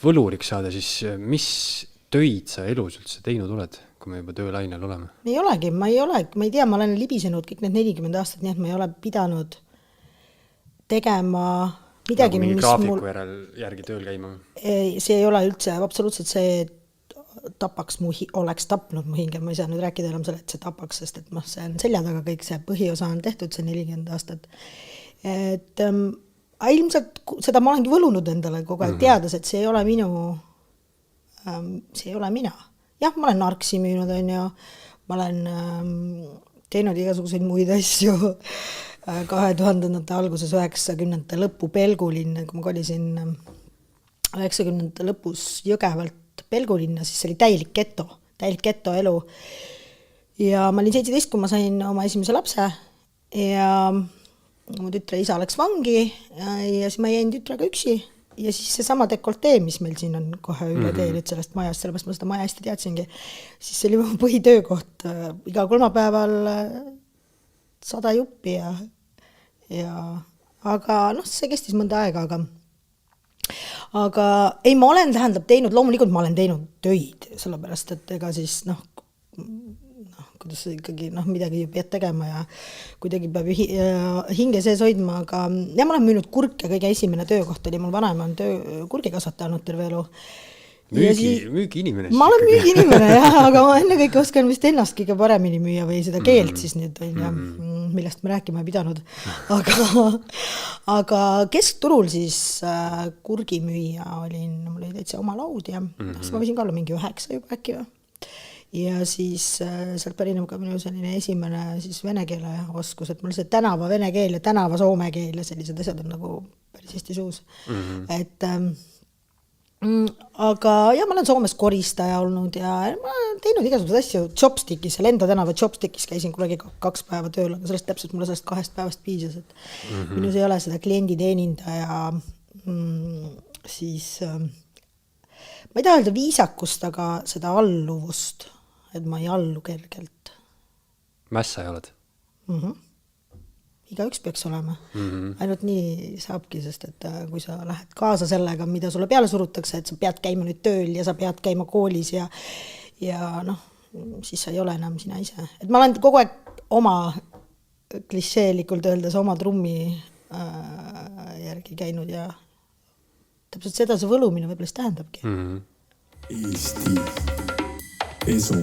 võluriks saada, siis mis töid sa elus üldse teinud oled, kui me juba töölainel oleme? Ei olegi, ma ei tea, ma olen libisenud kõik need 40 aastat, nii et ma ei ole pidanud tegema midagi, nagu mingi graafiku järgi tööl käima? See ei ole üldse absoluutselt see, oleks tapnud mu hinge, ma ei saa nüüd rääkida enam selle, et see tapaks, sest et see on selja taga kõik, see põhiosa on tehtud, see 40 aastat. Et ilmselt seda ma olengi võlunud endale kogu aeg, teades, et see ei ole mina. Jah, ma olen narksi müünud, ma olen teinud igasuguseid muid asju 2000-ndate alguses, 90-ndate lõppu Pelgulinna, kui ma kolisin 90-ndate lõpus Jõgevalt Pelgulinna, siis see oli täielik keto elu. Ja ma olin 17, kui ma sain oma esimese lapse ja mu tütre isa läks vangi ja siis ma jäin tütrega üksi ja siis see sama dekoltee, mis meil siin on kohe üle tee nüüd sellest majast, sellepärast ma seda maja hästi teadsingi, siis see oli mu põhitöökoht iga kolmapäeval 100 juppi aga see kestis mõnda aega, aga ei, ma olen loomulikult ma olen teinud töid, sellepärast, et ega siis kuidas ikkagi midagi ju pead tegema ja kuidagi peab hinge sees hoidma, aga ja ma olen müünud kurke, kõige esimene töökoht oli mul vanaema on kurgikasvataja olnud terve elu. Müügiinimene. Ma olen müügiinimene, jah, aga ma enne kõik oskan vist ennast kõige paremini müüa või seda keelt siis nüüd, millest me rääkima ei pidanud. Aga keskturul siis kurgimüüja mul oli täitsa oma laud ja siis ma võisin ka olla mingi 9 juba äkki või. Ja siis sealt pärineb ka minu selline esimene siis vene keele oskus, et mul see tänava vene keel ja tänava soome keel ja sellised asjad on nagu päris hästi suus. Et aga ja ma olen Soomes koristaja olnud ja ma olen teinud igasugused asju Chopstickis, Lenda tänava Chopstickis käisin kunagi 2 päeva tööl, aga sellest täpselt mulle sellest 2 päevast piisas, et minus ei ole seda klienditeenindaja siis ma ei taha öelda viisakust, aga seda alluvust, et ma ei allu kergelt. Mässa ei oled? Igaüks peaks olema. Ainult nii saabki, sest et kui sa lähed kaasa sellega, mida sulle peale surutakse, et sa pead käima nüüd tööl ja sa pead käima koolis ja siis sa ei ole enam sina ise. Et ma olen kogu aeg oma klišeelikult öeldes oma trummi järgi käinud ja täpselt seda see võlumine võib-olla tähendabki. Eesti Esu